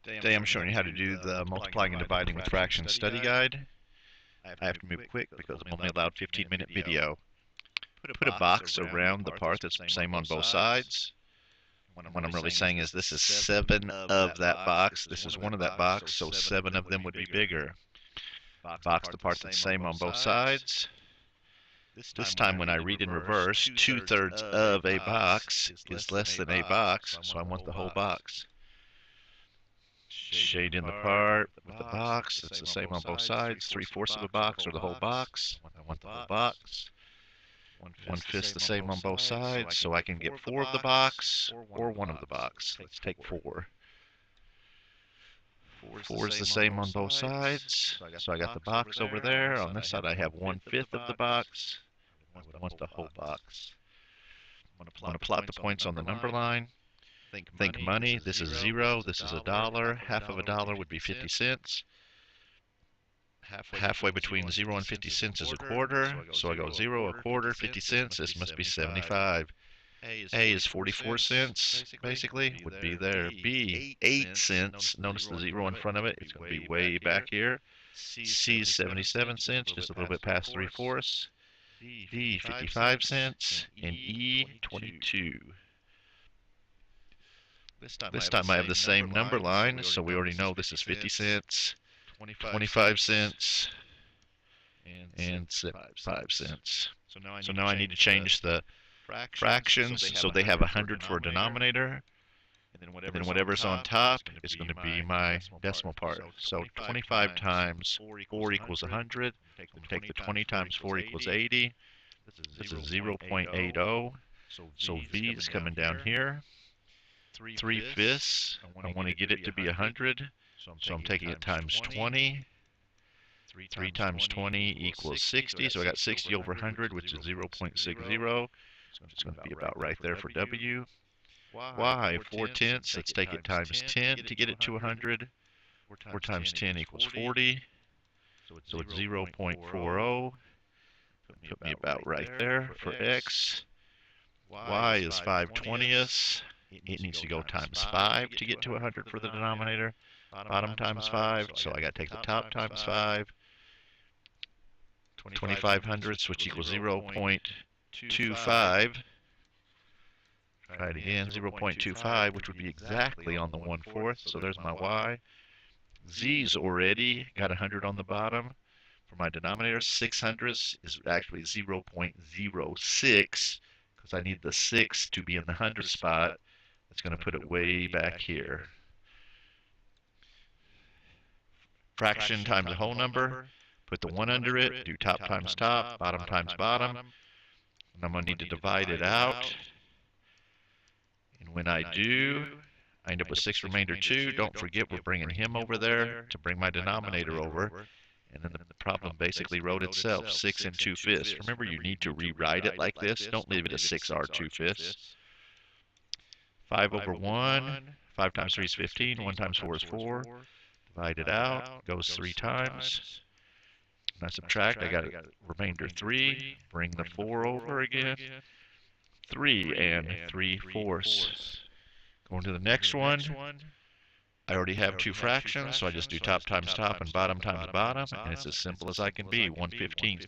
Today I'm showing you how to do the multiplying and dividing with fractions study guide. I have to move quick because I'm only allowed 15-minute video. Put a box around the part that's the same on both sides. What I'm really saying is this is 7 of that box. This is 1 of that box, so 7 of them would be bigger. Box the part that's the same on both sides. This time when I read in reverse, 2/3 of a box is less than a box, so I want the whole box. Shade in the part with the box. It's the same on both sides. 3/4 of a box or the whole box. I want the whole box. 1/5 the same on both sides, so I can get 4 of the box or 1 of the box. Let's take 4. 4 is the same on both sides, so I got the box over there. On this side I have 1/5 of the box. I would want the whole box. I'm going to plot the points on the number line. Think money. This is 0. This is $1. Half of $1 would be 50 cents. Halfway between 0 and 50 cents is a quarter. So I go 0, a quarter, 50 cents. This must be 75. A is 44 cents, basically, would be there. B, 8 cents. Notice the 0 in front of it. It's going to be way back here. C is 77 cents, just a little bit past 3/4. D, 55 cents. And E, 22. This time I have the same number line, so we already know this is 50 cents, 25 cents, and 5 cents. So now I need to change the fractions so they have 100 for a denominator, and then whatever's on top is going to be my decimal part. So 25 times 4 equals 100. Take the 20 times 4 equals 80. This is 0.80. So V is coming down here. 3/5. I want to get it to be 100, so I'm taking it times 20. 3 times 20 equals 60, so I got 60 over 100, which is 0.60. So it's going to be about right there for W. Y, 4/10. Let's take it times 10 to get it to 100. 4 times 10 equals 40, so it's 0.40. Put me about right there for X. Y is 5/20. It needs to go times 5 to get to 100 for the denominator. Bottom times 5, so I got to take the top times 5. 25 hundredths, which equals 0.25. Try it again, 0.25, which would be exactly on the 1/4. So there's my Y. Z's already got 100 on the bottom. For my denominator, 6 hundredths is actually 0.06, because I need the 6 to be in the 100 spot. It's going to put it way back here. Fraction times a whole number. Put the 1 under it. Do top times top, bottom times bottom. And I'm going to need to divide it out. And when I do, I end up with 6 remainder 2. Don't forget we're bringing him over there to bring my denominator over. And then the problem basically wrote itself, 6 and 2/5. Remember, you need to rewrite it like this. Don't leave it as 6R 2/5. 5 over 1. 5 times 3 is 15. 1 times 4 is 4. Divide it out. Goes 3 times. When I subtract, I got a remainder 3. Bring the 4 over again. 3 and 3/4. Going to the next one. I already have 2 fractions, so I just do top times top and bottom times bottom, and it's as simple as I can be, 1/15.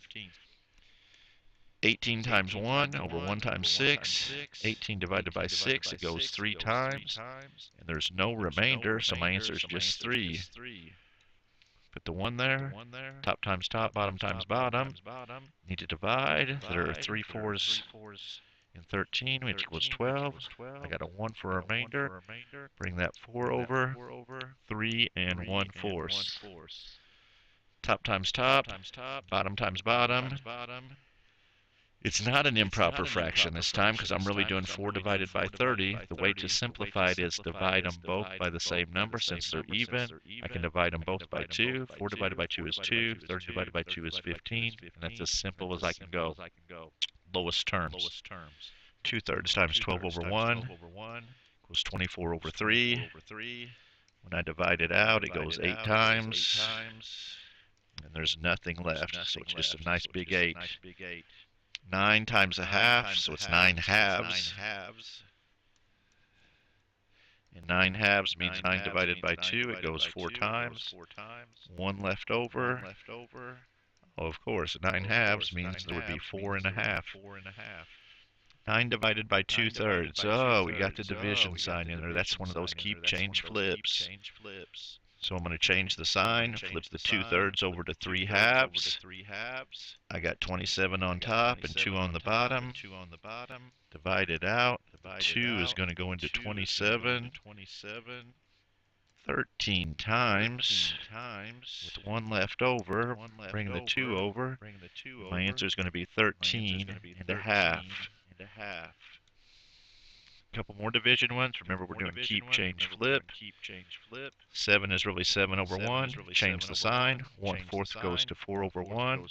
18 times 1 over 1 times 6. 18 divided by 6, it goes 3 times. And there's no remainder, so my answer is just 3. Put the 1 there. Top times top, bottom times bottom. Need to divide. There are 3/4 in 13, which equals 12. I got a 1 for a remainder. Bring that 4 over. 3 and 1/4. Top times top, bottom times bottom. It's not an improper fraction this time because I'm really doing 4 divided by 30. The way to simplify it is divide them both by the same number since they're even. I can divide them both by 2. 4 divided by 2 is 2. 30 divided by 2 is 15. And that's as simple as I can go. Lowest terms. 2/3 times 12 over 1 equals 24 over 3. When I divide it out, it goes 8 times. And there's nothing left, so it's just a nice big 8. 9 times a half, so it's 9 halves. And 9 halves means 9 divided by 2. It goes 4 times. 1 left over. Oh, of course, 9 halves means there would be 4 and a half. 9 divided by 2/3. Oh, we got the division sign in there. That's one of those keep change flips. So I'm going to change the sign, flip the 2/3 over to 3 halves. I got 27 on top and 2 on the bottom. Divide it out. 2 is going to go into 27. 13 times, with 1 left over, bring the 2 over. My answer is going to be 13 and a half. A couple more division ones. Remember, we're doing keep, change, flip. 7 is really 7 over 1. Change the sign. 1/4 goes to 4 over 1.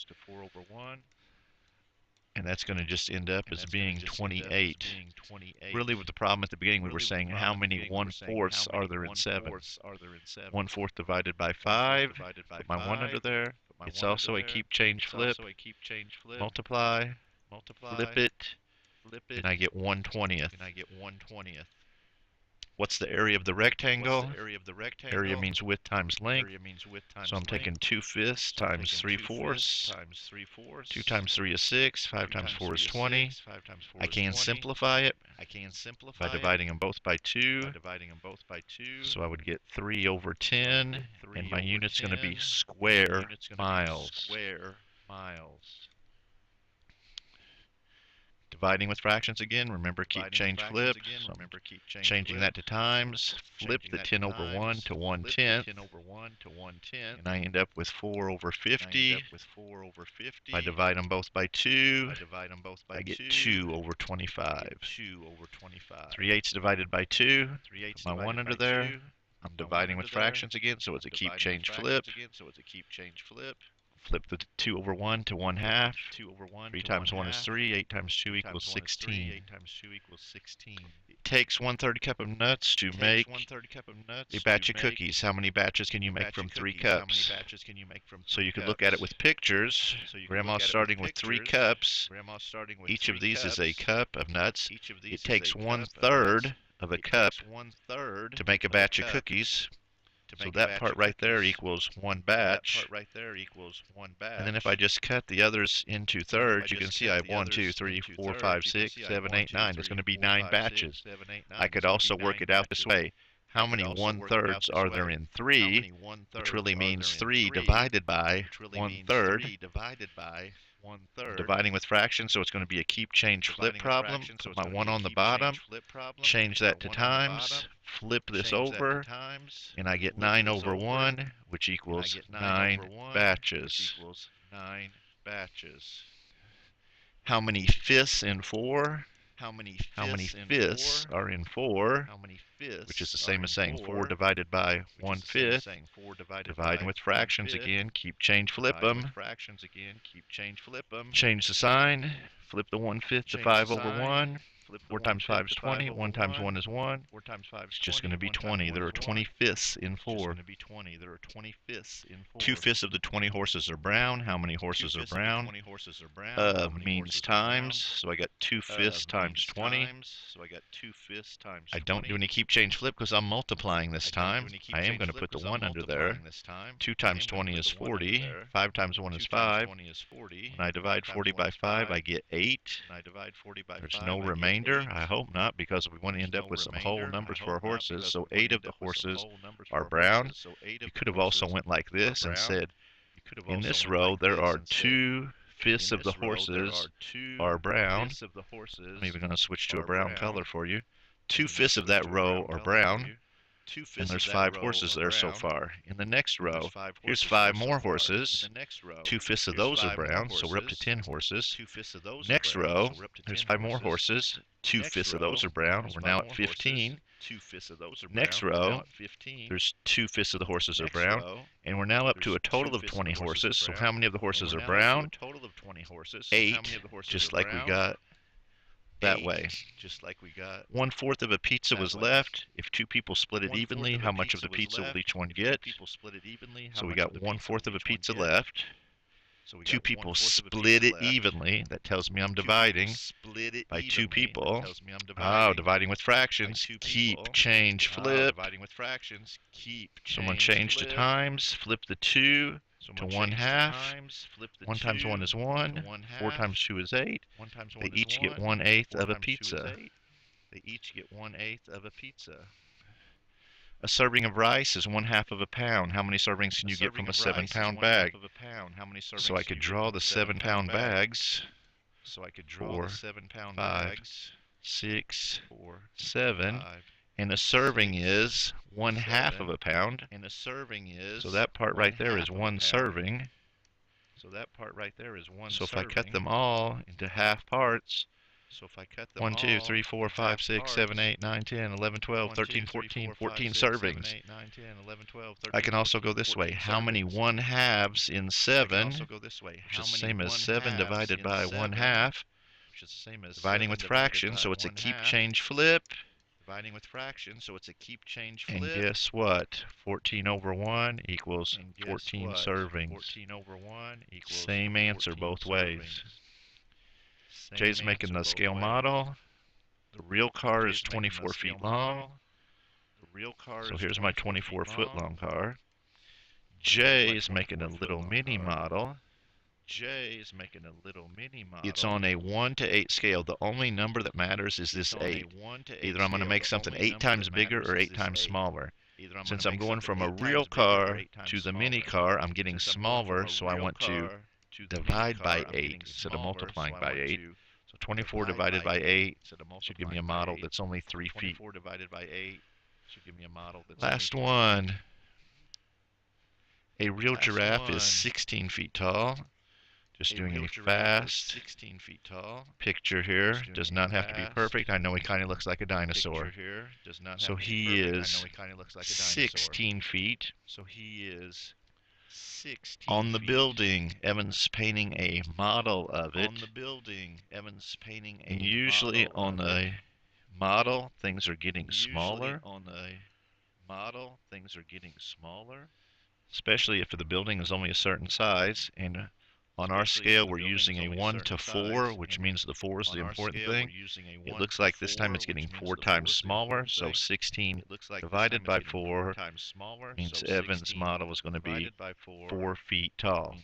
And that's going to just end up as being 28. Really, with the problem at the beginning, we were saying how many 1/4 are there in 7? 1/4 divided by 5. Put my 1 under there. It's also a keep, change, flip. Multiply. Flip it. And I get 1/20. What's the area of the rectangle? Area means width times length. So I'm taking 2/5 times 3/4. 2 times 3 is 6. 5 times 4 is 20. I can simplify it by dividing them both by 2. So I would get 3 over 10. And my unit's going to be square miles. Dividing with fractions again, remember keep, change, flip. So I'm changing that to times. Flip the 10 over 1 to 1/10. And I end up with 4 over 50. If I divide them both by 2, I get 2 over 25. 3/8 divided by 2. Put my 1 under there. I'm dividing with fractions again, so it's a keep, change, flip. Flip the 2 over 1 to 1/2. 3 times 1 is 3. 8 times 2 equals 16. It takes 1/3 cup of nuts to make a batch of cookies. How many batches can you make from 3 cups? So you could look at it with pictures. Grandma's starting with 3 cups. Each of these is a cup of nuts. It takes 1/3 of a cup to make a batch of cookies. So that part right there equals 1 batch. And then if I just cut the others into thirds, you can see I have 1, 2, 3, 4, 5, 6, 7, 8, 9. It's going to be 9 batches. I could also work it out this way. How many 1/3 are there in 3? Which really means 3 divided by 1/3. Dividing with fractions, so it's going to be a keep, change, flip problem. Put my 1 on the bottom, change that to times, flip this over, and I get 9 over 1, which equals 9 batches. How many fifths in 4? How many fifths are in 4? Which is the same as saying 4 divided by 1/5. Dividing with fractions again, keep, change, flip them. Change the sign, flip the 1/5 to 5 over 1. 4 times 5 is 20. 1 times 1 is 1. It's just going to be 20. There are 20 fifths in 4. 2/5 of the 20 horses are brown. How many horses are brown? Means times. So I got 2/5 times 20. I don't do any keep, change, flip because I'm multiplying this time. I am going to put the 1 under there. 2 times 20 is 40. 5 times 1 is 5. When I divide 40 by 5, I get 8. There's no remainder. I hope not, because we want to end up with some whole numbers for our horses. So 8 of the horses are brown. You could have also went like this and said, in this row there are 2/5 of the horses are brown. I'm even going to switch to a brown color for you. 2/5 of that row are brown. And there's 5 horses there so far. In the next row, here's 5 more horses. 2/5 of those are brown, so we're up to 10 horses. Next row, there's 5 more horses. 2/5 of those are brown. We're now at 15. Next row, there's 2/5 of the horses are brown, and we're now up to a total of 20 horses. So how many of the horses are brown? 8, just like we got that way. 1/4 of a pizza was left. If 2 people split it evenly, how much of the pizza will each one get? So we got 1/4 of a pizza left. Two people split it evenly. That tells me I'm dividing by two people. Oh, dividing with fractions. Keep, change, flip. Someone change to times. Flip the 2 to 1/2. 1 times 1 is 1. 4 times 2 is 8. They each get 1/8 of a pizza. A serving of rice is 1/2 of a pound. How many servings can you get from a 7-pound bag? So I could draw the 7-pound bags. 4, 5, 6, 7. And a serving is 1/2 of a pound. So that part right there is one serving. So if I cut them all into half parts, 1, 2, 3, 4, 5, 6, 7, 8, 9, 10, 11, 12, 13, 14, 14 servings. I can also go this way. How many 1/2s in 7, which is the same as 7 divided by 1/2, dividing with fractions, so it's a keep, change, flip. And guess what? 14 over 1 equals 14 servings. Same answer both ways. Jay's making the scale model. The real car is 24 feet long. So here's my 24-foot long car. Jay is making a little mini model. It's on a 1 to 8 scale. The only number that matters is this 8. Either I'm going to make something 8 times bigger or 8 times smaller. Since I'm going from a real car to the mini car, I'm getting smaller, so I want to divide by 8 instead of multiplying by 8. So 24 divided by 8 should give me a model that's only 3 feet. Last one. A real giraffe is 16 feet tall. Just doing a fast picture here. Does not have to be perfect. I know he kind of looks like a dinosaur. So he is 16 feet. On the building, Evan's painting a model of it. And usually on the model, things are getting smaller. Especially if the building is only a certain size. And on our scale, we're using a 1 to 4, which means the 4 is the important thing. It looks like this time it's getting 4 times smaller, so 16 divided by 4 means Evan's model is going to be 4 feet tall.